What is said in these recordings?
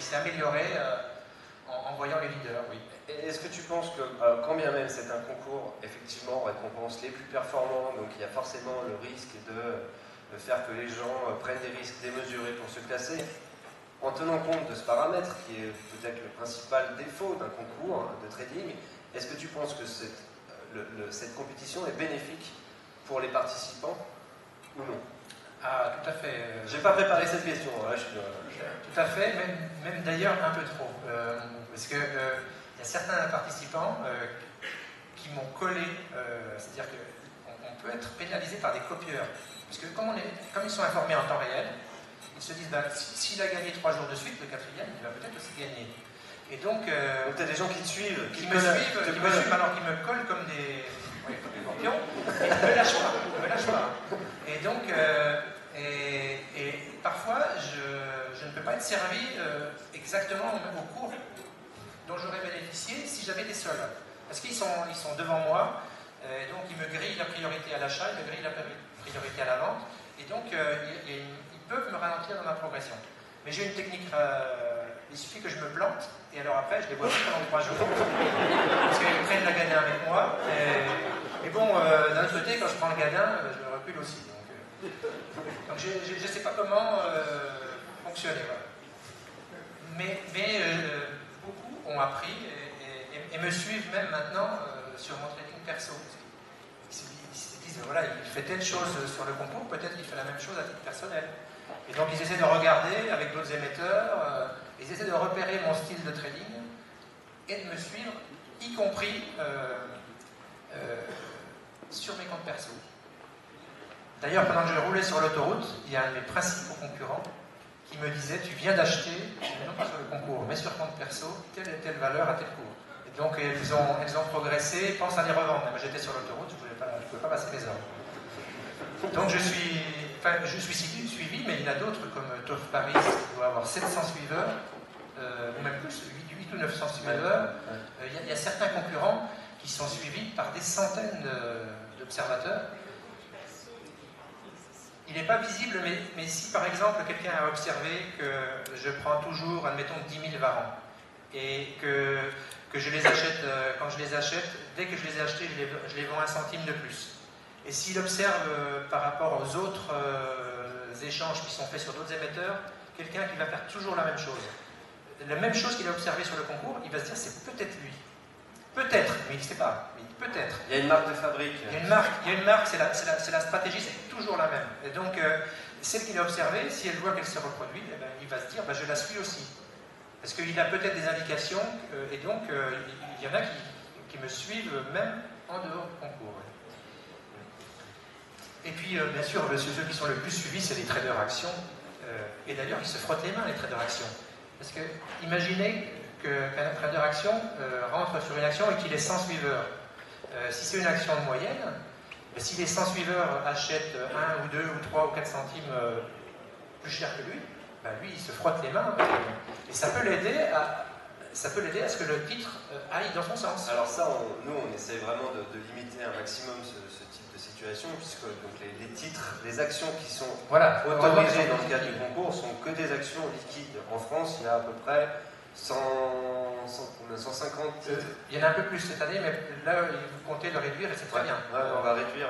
s'est amélioré en voyant les leaders, oui. Est-ce que tu penses que, quand bien même c'est un concours, effectivement, récompense les plus performants, donc il y a forcément le risque de faire que les gens prennent des risques démesurés pour se classer, en tenant compte de ce paramètre qui est peut-être le principal défaut d'un concours de trading, est-ce que tu penses que cette compétition est bénéfique pour les participants ou non? Ah, tout à fait. J'ai pas préparé cette question, là, Tout à fait, même d'ailleurs un peu trop. Parce que il y a certains participants qui m'ont collé, c'est-à-dire qu'on peut être pénalisé par des copieurs. Parce que comme ils sont informés en temps réel, ils se disent, s'il a gagné 3 jours de suite, le 4e, il va peut-être aussi gagner. Et donc, tu as des gens qui te suivent, qui me suivent alors qu'ils me collent comme des scorpions, et ils ne me lâchent pas. Et donc, et parfois, je ne peux pas être servi exactement au cours dont j'aurais bénéficié si j'avais des sols. Parce qu'ils sont devant moi, et donc ils me grillent la priorité à l'achat, ils me grillent la priorité à la vente, et donc ils peuvent me ralentir dans ma progression. Mais j'ai une technique, il suffit que je me plante, et alors après je les vois plus pendant 3 jours. Parce qu'ils prennent la gadin avec moi, et bon, d'un autre côté, quand je prends le gadin, je me recule aussi. Donc je ne sais pas comment fonctionner. Voilà. Mais beaucoup ont appris et me suivent même maintenant sur mon trading perso. Ils se disent, voilà, il fait telle chose sur le concours, peut-être qu'il fait la même chose à titre personnel. Et donc ils essaient de regarder avec d'autres émetteurs, ils essaient de repérer mon style de trading et de me suivre, y compris sur mes comptes perso. D'ailleurs, pendant que je roulais sur l'autoroute, il y a un de mes principaux concurrents qui me disait, tu viens d'acheter, non pas sur le concours, mais sur compte perso, telle et telle valeur à tel cours. Et donc elles ont progressé, pensent à les revendre. Moi j'étais sur l'autoroute, je ne pouvais pas passer les ordres. Donc je suis suivi, mais il y en a d'autres comme Tof Paris, qui doit avoir 700 suiveurs, ou même plus, 8 ou 900 suiveurs. Il y a certains concurrents qui sont suivis par des centaines d'observateurs. Il n'est pas visible, mais si par exemple quelqu'un a observé que je prends toujours, admettons, 10 000 varans, et que je les achète, quand je les achète, dès que je les ai achetés, je les vends 1 centime de plus. Et s'il observe par rapport aux autres échanges qui sont faits sur d'autres émetteurs, quelqu'un qui va faire toujours la même chose. La même chose qu'il a observé sur le concours, il va se dire c'est peut-être lui. Peut-être, mais il ne sait pas. Peut-être. Il y a une marque de fabrique. Il y a une marque, c'est la stratégie, c'est toujours la même. Et donc, celle qu'il a observée, si elle voit qu'elle se reproduit, eh ben, il va se dire, je la suis aussi. Parce qu'il a peut-être des indications, et donc il y en a qui me suivent même en dehors du concours. Et puis, bien sûr, ceux qui sont le plus suivis, c'est les traders actions. Et d'ailleurs, ils se frottent les mains, les traders actions. Parce que, imaginez qu'un trader action rentre sur une action et qu'il ait 100 suiveurs. Si c'est une action de moyenne, si les 100 suiveurs achètent 1 ou 2 ou 3 ou 4 centimes plus cher que lui, lui il se frotte les mains et ça peut l'aider à ce que le titre aille dans son sens. Alors ça, nous on essaie vraiment de limiter un maximum ce type de situation, puisque donc, les titres, les actions qui sont autorisées dans le cadre du concours sont que des actions liquides. En France, il y a à peu près 150 titres. Il y en a un peu plus cette année, mais là, vous comptez le réduire et c'est très bien. On va réduire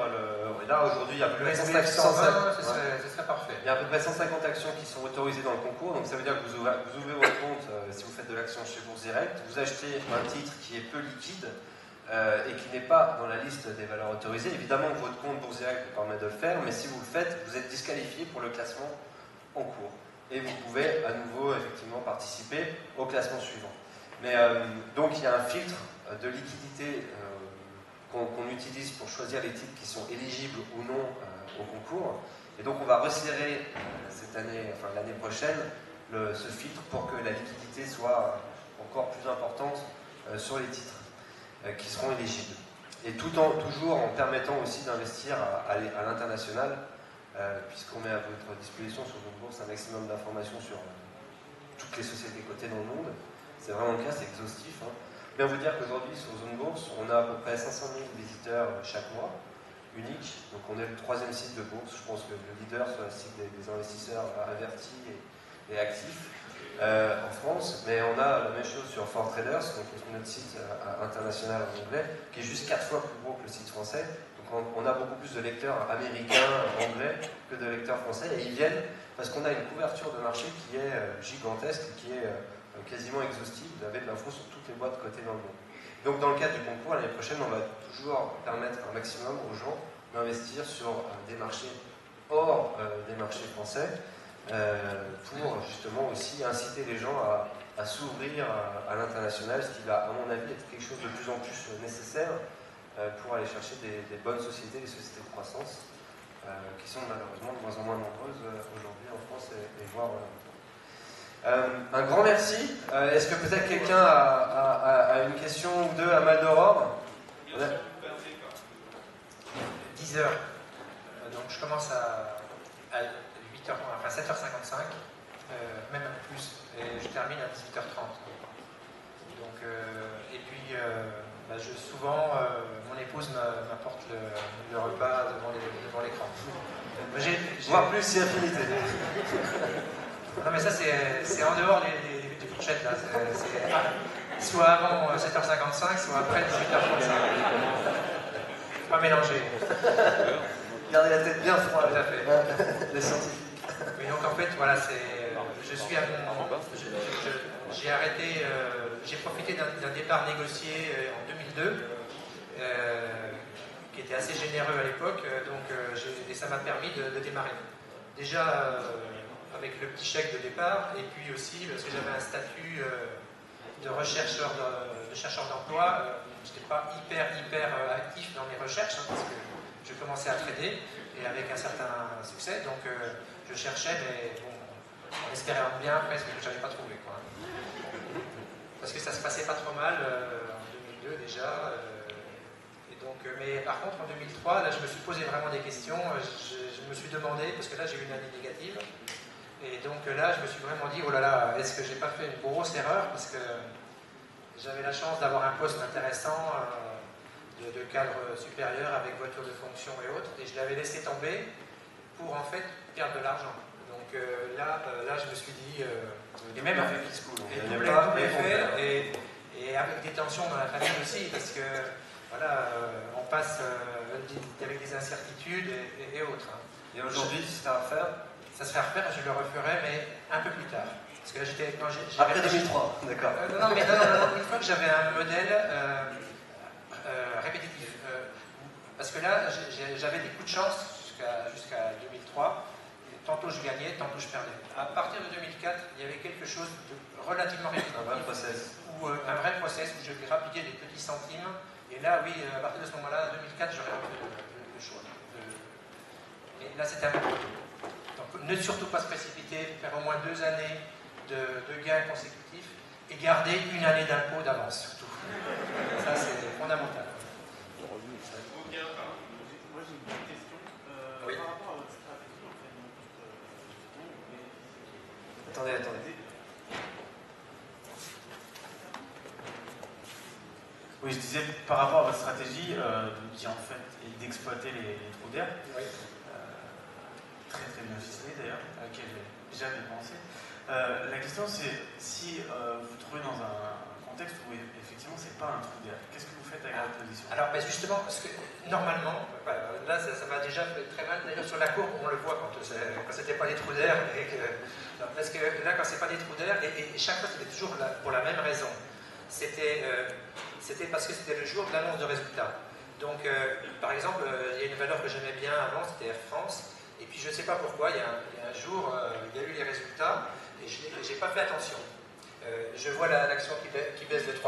là, aujourd'hui, il y a à peu près 120, ce serait parfait. Il y a à peu près 150 actions qui sont autorisées dans le concours, donc ça veut dire que vous ouvrez votre compte, si vous faites de l'action chez Bourse Direct, vous achetez un titre qui est peu liquide et qui n'est pas dans la liste des valeurs autorisées. Évidemment, votre compte Bourse Direct vous permet de le faire, mais si vous le faites, vous êtes disqualifié pour le classement en cours. Et vous pouvez à nouveau effectivement participer au classement suivant. Mais donc il y a un filtre de liquidité qu'on utilise pour choisir les titres qui sont éligibles ou non au concours. Et donc on va resserrer cette année, enfin l'année prochaine, ce filtre pour que la liquidité soit encore plus importante sur les titres qui seront éligibles. Et toujours en permettant aussi d'investir à l'international, puisqu'on met à votre disposition sur votre bourse un maximum d'informations sur toutes les sociétés cotées dans le monde. C'est vraiment le cas, c'est exhaustif. Bien vous dire qu'aujourd'hui, sur Zone Bourse, on a à peu près 500 000 visiteurs chaque mois, unique. Donc on est le 3e site de bourse. Je pense que le leader sur le site des investisseurs avertis et actifs en France. France, mais on a la même chose sur Fort Traders, donc notre site international en anglais, qui est juste 4 fois plus gros que le site français. Donc on a beaucoup plus de lecteurs américains, anglais, que de lecteurs français, et ils viennent parce qu'on a une couverture de marché qui est gigantesque, qui est quasiment exhaustive. Vous avez de l'info sur toutes les boîtes cotées dans le monde. Donc dans le cadre du concours, l'année prochaine, on va toujours permettre un maximum aux gens d'investir sur des marchés hors des marchés français, pour justement aussi inciter les gens à s'ouvrir à l'international, ce qui va, à mon avis, être quelque chose de plus en plus nécessaire pour aller chercher des bonnes sociétés, des sociétés de croissance, qui sont malheureusement de moins en moins nombreuses aujourd'hui en France et voire un grand merci. Est-ce que peut-être quelqu'un a une question ou deux à mal d'aurore? 10 heures. Donc je commence à 8h, enfin 7h55, même un peu plus, et je termine à 18h30. Donc, et puis, souvent, mon épouse m'apporte le repas devant l'écran. Voire plus si affinité. Non mais ça c'est en dehors des fourchettes là. C'est soit avant 7h55, soit après 18h35. Pas mélanger. Gardez la tête bien froide. Tout à fait. Les scientifiques. Et donc en fait, voilà, je suis à mon... J'ai arrêté, j'ai profité d'un départ négocié en 2002, qui était assez généreux à l'époque, et ça m'a permis de démarrer. Déjà avec le petit chèque de départ, et puis aussi parce que j'avais un statut de chercheur d'emploi. Je n'étais pas hyper actif dans mes recherches, parce que je commençais à trader, et avec un certain succès, donc je cherchais, mais bon, en espérant bien presque que je n'avais pas trouvé, quoi. Parce que ça se passait pas trop mal en 2002 déjà, mais par contre en 2003, là je me suis posé vraiment des questions, je me suis demandé, parce que là j'ai eu une année négative, et donc là je me suis vraiment dit, oh là là, est-ce que j'ai pas fait une grosse erreur, parce que j'avais la chance d'avoir un poste intéressant, de cadre supérieur avec voiture de fonction et autres, et je l'avais laissé tomber pour en fait perdre de l'argent. Donc là je me suis dit, et même effets fiscaux, et double effet, et avec des tensions dans la famille aussi, parce que voilà, on passe avec des incertitudes et autres. Hein. Et aujourd'hui, si c'était à refaire, ça serait à refaire, je le referais, mais un peu plus tard. Parce que là, après 2003, d'accord. Non, une fois que j'avais un modèle répétitif. Parce que là, j'avais des coups de chance jusqu'à 2003. Tantôt je gagnais, tantôt je perdais. À partir de 2004, il y avait quelque chose de relativement répétitif. Un vrai process. Un vrai process où je grappillais des petits centimes. Et là, oui, à partir de ce moment-là, en 2004, j'aurais un peu de choix. Et là, c'était important. Donc, ne surtout pas se précipiter, faire au moins 2 années de gains consécutifs et garder une année d'impôt d'avance, surtout. Ça, c'est fondamental. Moi, j'ai une petite question. Oui. Par rapport à votre stratégie, en fait, Attendez. Oui, je disais, par rapport à votre stratégie, qui en fait est d'exploiter les trous d'air, Oui. très bien ficelé d'ailleurs, à laquelle j'ai jamais pensé. La question c'est, si vous vous trouvez dans un contexte où effectivement c'est pas un trou d'air, qu'est-ce que vous faites avec votre position? Alors justement, parce que normalement, là ça m'a déjà fait très mal, d'ailleurs sur la courbe on le voit quand c'était pas des trous d'air, parce que là quand c'est pas des trous d'air, et chaque fois c'était toujours pour la même raison, c'était parce que c'était le jour de l'annonce de résultats. Donc par exemple, il y a une valeur que j'aimais bien avant, c'était Air France, et puis je ne sais pas pourquoi, il y a un jour, il y a eu les résultats, et je n'ai pas fait attention. Je vois l'action qui baisse de 3%,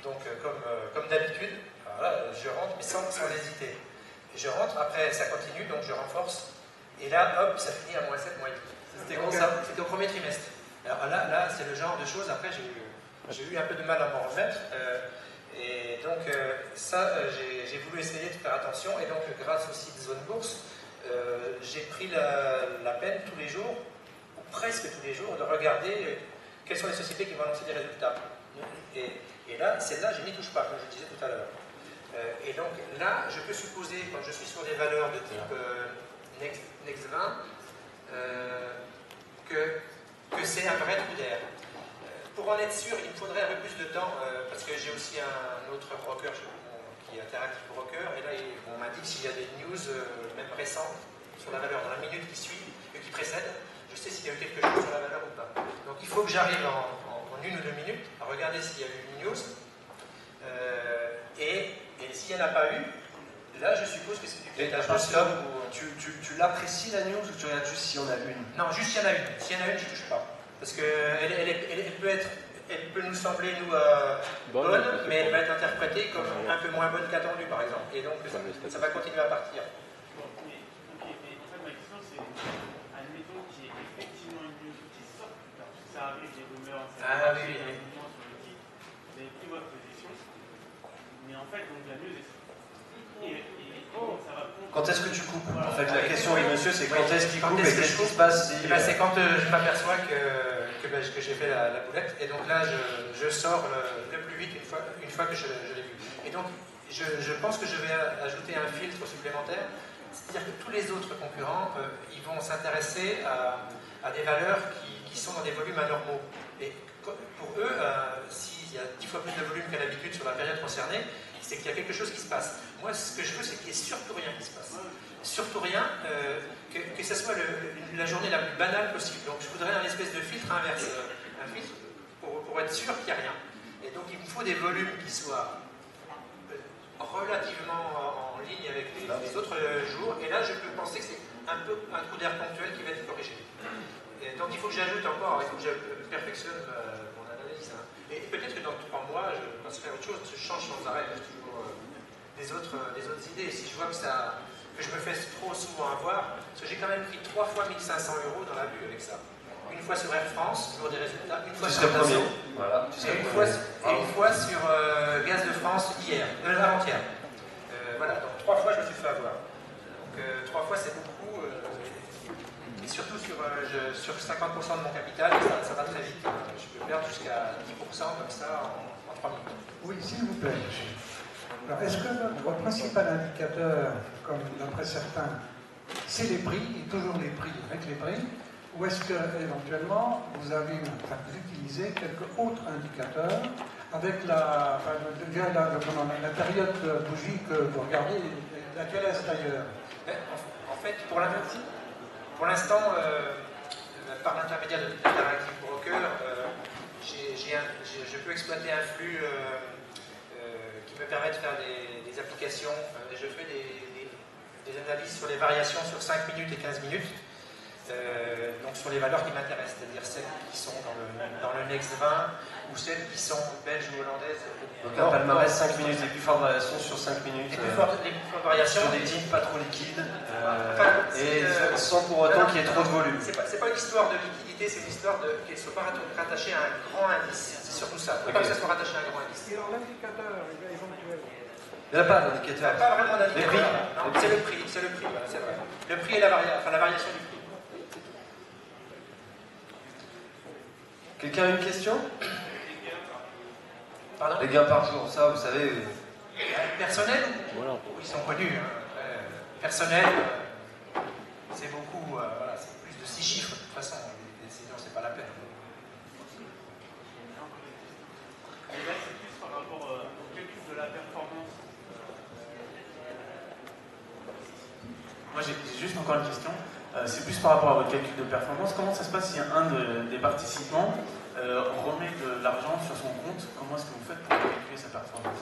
donc comme d'habitude, je rentre, mais sans hésiter. Et je rentre, après ça continue, donc je renforce, et là, hop, ça finit à -7, -8. C'était comme ça, c'était au premier trimestre. Alors là c'est le genre de choses, après j'ai eu un peu de mal à m'en remettre, et donc j'ai voulu essayer de faire attention, et donc grâce au site Zone Bourse, j'ai pris la peine tous les jours, ou presque tous les jours, de regarder quelles sont les sociétés qui vont annoncer des résultats. Et là, celle-là, je n'y touche pas, comme je disais tout à l'heure. Et donc là, je peux supposer, quand je suis sur des valeurs de type Next 20, que c'est un vrai trou d'air. pour en être sûr, il me faudrait un peu plus de temps, parce que j'ai aussi un autre broker qui est Interactive Broker, et là on m'a dit que s'il y a des news, même récentes, sur la valeur dans la minute qui suit, qui précède, je sais s'il y a eu quelque chose sur la valeur ou pas. Donc il faut que j'arrive en 1 ou 2 minutes à regarder s'il y a eu une news, et s'il n'y en a pas eu, là je suppose que c'est du pilotage de stock. Tu l'apprécies la news ou tu regardes juste s'il y en a une? Non, juste s'il y en a une. S'il y en a une, je ne touche pas. Parce qu'elle peut nous sembler, nous, bonne, mais elle va être interprétée comme un peu moins bonne qu'attendue, par exemple. Et donc, ça va continuer à partir. Bon, mais en fait, ma question, c'est, admettons qu'il y ait effectivement une news qui sort plus tard, parce que ça arrive, des rumeurs, ça arrive, il y a des mouvements sur le titre, vous avez pris votre position, mais en fait, donc la news est sortie. Et ça va compter. Quand est-ce que tu coupes? En fait, la question, oui, monsieur, c'est quand est-ce qu'il coupe et qu'est-ce qui se passe si... C'est quand je m'aperçois que j'ai fait la boulette, et donc là, je sors le plus vite une fois que je l'ai vu. Et donc, je pense que je vais ajouter un filtre supplémentaire, c'est-à-dire que tous les autres concurrents, ils vont s'intéresser à des valeurs qui sont dans des volumes anormaux. Et pour eux, s'il y a 10 fois plus de volume qu'à l'habitude sur la période concernée, c'est qu'il y a quelque chose qui se passe. Moi, ce que je veux, c'est qu'il n'y ait surtout rien qui se passe. Surtout rien, que ce soit la journée la plus banale possible. Donc je voudrais un espèce de filtre inverse, un filtre pour être sûr qu'il n'y a rien. Et donc il me faut des volumes qui soient relativement en ligne avec les autres jours. Et là, je peux penser que c'est un peu un trou d'air ponctuel qui va être corrigé. Et donc il faut que j'ajoute encore, il faut que je perfectionne mon analyse. Hein. Et peut-être que dans 3 mois, je passerai à autre chose, je change sans arrêt, j'ai toujours des autres idées. Si je vois que je me fais trop souvent avoir, parce que j'ai quand même pris 3 fois 1 500 € dans la vue avec ça. Une fois sur Air France, jour des résultats, une fois sur Dassault, voilà, et une fois sur Gaz de France avant-hier. Voilà, donc 3 fois je me suis fait avoir. Donc 3 fois c'est beaucoup, et surtout sur 50% de mon capital, ça va très vite. Je peux perdre jusqu'à 10% comme ça en 3 minutes. Oui, s'il vous plaît. Alors, est-ce que votre principal indicateur, comme d'après certains, c'est les prix, et toujours les prix avec les prix, ou est-ce que éventuellement vous utilisez quelques autres indicateurs avec la période de bougie que vous regardez, laquelle est d'ailleurs? En fait, pour l'instant, par l'intermédiaire de Interactive Broker, je peux exploiter un flux qui me permet de faire des applications. Je fais des analyses sur les variations sur 5 minutes et 15 minutes, donc sur les valeurs qui m'intéressent, c'est-à-dire celles qui sont dans le Next 20 ou celles qui sont belges ou hollandaises. Donc un palmarès 5 minutes, les plus fortes variations sur 5 minutes. Les plus fortes variations. Sur des titres pas trop liquides, et sans pour autant qu'il y ait trop de volume. C'est pas une histoire de liquidité, c'est une histoire qu'elle ne soit pas rattachée à un grand indice. C'est surtout ça. Il ne faut pas que ça soit rattaché à un grand indice. Et alors l'indicateur éventuel? Il n'y a pas d'indicateur. Pas vraiment d'indicateur. Les prix. C'est le prix, voilà, c'est vrai. Le prix et la variation du prix. Quelqu'un a une question? Pardon? Les gains par jour, ça vous savez. Personnel, ils sont connus. Hein. Personnel, c'est beaucoup, voilà, c'est plus de 6 chiffres de toute façon. Sinon, c'est pas la peine. Et là, c'est plus par rapport au calcul de la performance. Moi, j'ai juste encore une question. C'est plus par rapport à votre calcul de performance. Comment ça se passe si un des participants remet de l'argent sur son compte? Comment est-ce que vous faites pour calculer sa performance?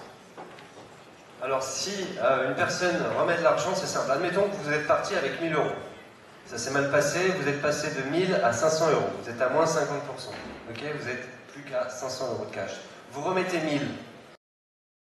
Alors si une personne remet de l'argent, c'est simple. Admettons que vous êtes parti avec 1 000 €. Ça s'est mal passé, vous êtes passé de 1 000 à 500 €. Vous êtes à moins 50%. Ok, vous êtes plus qu'à 500 € de cash. Vous remettez 1 000.